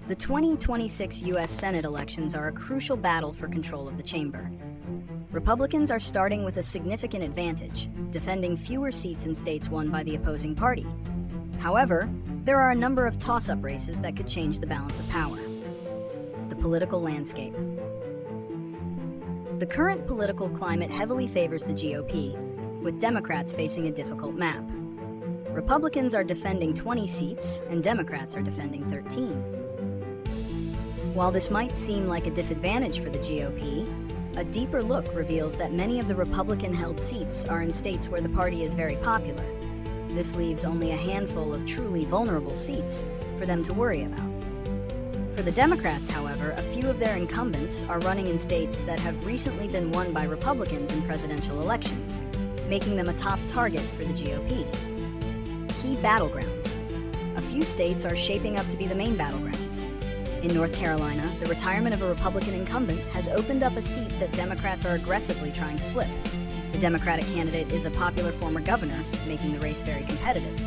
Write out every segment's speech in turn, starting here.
The 2026 U.S. Senate elections are a crucial battle for control of the chamber. Republicans are starting with a significant advantage, defending fewer seats in states won by the opposing party. However, there are a number of toss-up races that could change the balance of power. The political landscape. The current political climate heavily favors the GOP, with Democrats facing a difficult map. Republicans are defending 20 seats, and Democrats are defending 13. While this might seem like a disadvantage for the GOP, a deeper look reveals that many of the Republican-held seats are in states where the party is very popular. This leaves only a handful of truly vulnerable seats for them to worry about. For the Democrats, however, a few of their incumbents are running in states that have recently been won by Republicans in presidential elections, making them a top target for the GOP. Key battlegrounds. A few states are shaping up to be the main battlegrounds. In North Carolina, the retirement of a Republican incumbent has opened up a seat that Democrats are aggressively trying to flip. The Democratic candidate is a popular former governor, making the race very competitive.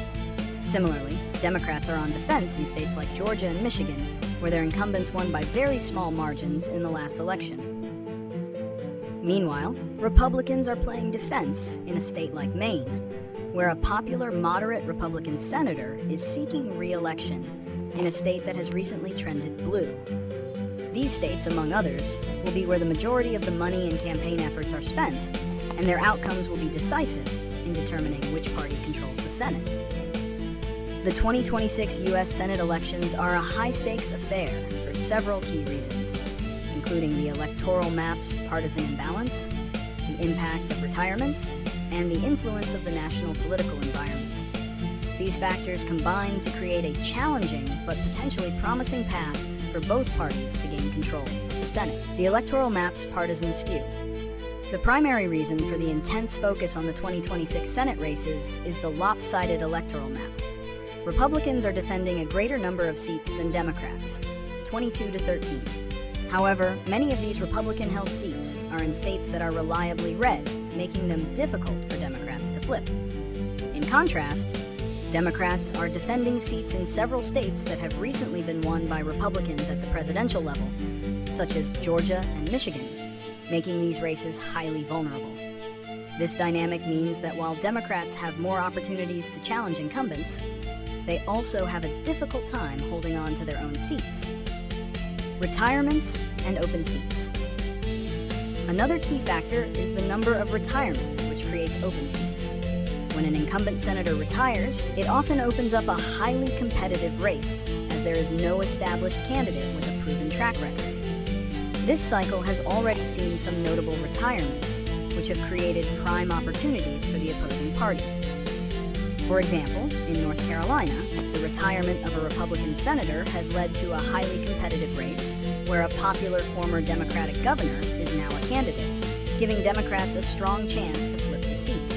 Similarly, Democrats are on defense in states like Georgia and Michigan, where their incumbents won by very small margins in the last election. Meanwhile, Republicans are playing defense in a state like Maine, where a popular moderate Republican senator is seeking re-election in a state that has recently trended blue. These states, among others, will be where the majority of the money and campaign efforts are spent, and their outcomes will be decisive in determining which party controls the Senate. The 2026 U.S. Senate elections are a high-stakes affair for several key reasons, including the electoral map's partisan imbalance, the impact of retirements, and the influence of the national political environment. These factors combine to create a challenging but potentially promising path for both parties to gain control of the Senate. The electoral map's partisan skew. The primary reason for the intense focus on the 2026 Senate races is the lopsided electoral map. Republicans are defending a greater number of seats than Democrats, 22 to 13. However, many of these Republican-held seats are in states that are reliably red, making them difficult for Democrats to flip. In contrast, Democrats are defending seats in several states that have recently been won by Republicans at the presidential level, such as Georgia and Michigan, making these races highly vulnerable. This dynamic means that while Democrats have more opportunities to challenge incumbents, they also have a difficult time holding on to their own seats. Retirements and open seats. Another key factor is the number of retirements, which creates open seats. When an incumbent senator retires, it often opens up a highly competitive race, as there is no established candidate with a proven track record. This cycle has already seen some notable retirements, which have created prime opportunities for the opposing party. For example, in North Carolina, the retirement of a Republican senator has led to a highly competitive race where a popular former Democratic governor is now a candidate, giving Democrats a strong chance to flip the seat.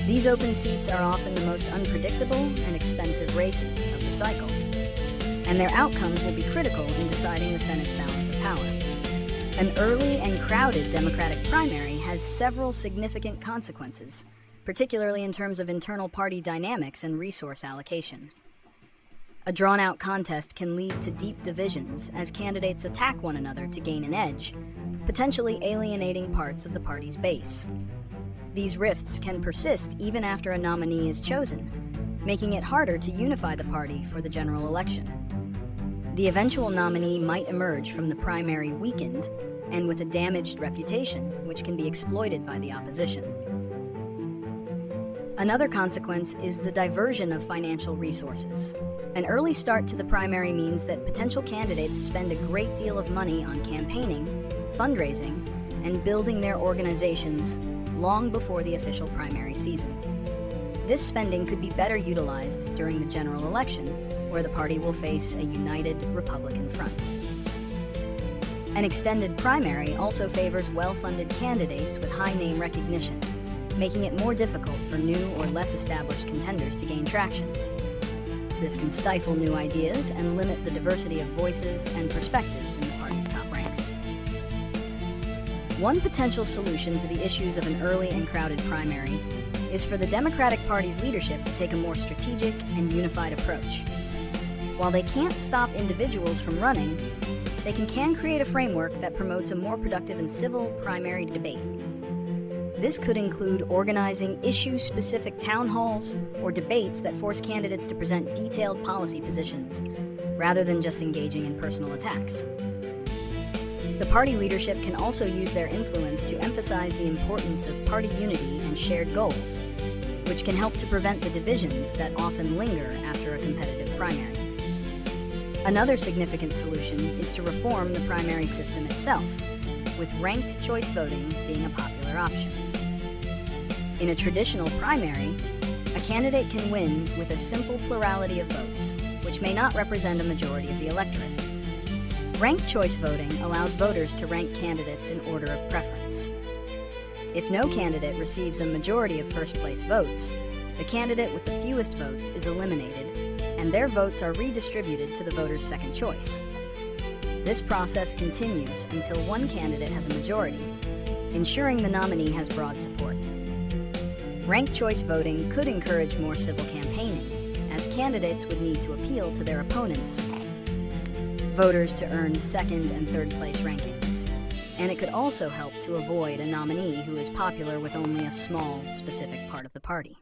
These open seats are often the most unpredictable and expensive races of the cycle, and their outcomes will be critical in deciding the Senate's balance of power. An early and crowded Democratic primary has several significant consequences, particularly in terms of internal party dynamics and resource allocation. A drawn-out contest can lead to deep divisions as candidates attack one another to gain an edge, potentially alienating parts of the party's base. These rifts can persist even after a nominee is chosen, making it harder to unify the party for the general election. The eventual nominee might emerge from the primary weakened and with a damaged reputation, which can be exploited by the opposition. Another consequence is the diversion of financial resources. An early start to the primary means that potential candidates spend a great deal of money on campaigning, fundraising, and building their organizations long before the official primary season. This spending could be better utilized during the general election, where the party will face a united Republican front. An extended primary also favors well-funded candidates with high name recognition, making it more difficult for new or less established contenders to gain traction. This can stifle new ideas and limit the diversity of voices and perspectives in the party's top ranks. One potential solution to the issues of an early and crowded primary is for the Democratic Party's leadership to take a more strategic and unified approach. While they can't stop individuals from running, they can create a framework that promotes a more productive and civil primary debate. This could include organizing issue-specific town halls or debates that force candidates to present detailed policy positions, rather than just engaging in personal attacks. The party leadership can also use their influence to emphasize the importance of party unity and shared goals, which can help to prevent the divisions that often linger after a competitive primary. Another significant solution is to reform the primary system itself, with ranked choice voting being a popular option. In a traditional primary, a candidate can win with a simple plurality of votes, which may not represent a majority of the electorate. Ranked choice voting allows voters to rank candidates in order of preference. If no candidate receives a majority of first-place votes, the candidate with the fewest votes is eliminated, and their votes are redistributed to the voter's second choice. This process continues until one candidate has a majority, ensuring the nominee has broad support. Ranked choice voting could encourage more civil campaigning, as candidates would need to appeal to their opponents' voters to earn second and third place rankings. And it could also help to avoid a nominee who is popular with only a small, specific part of the party.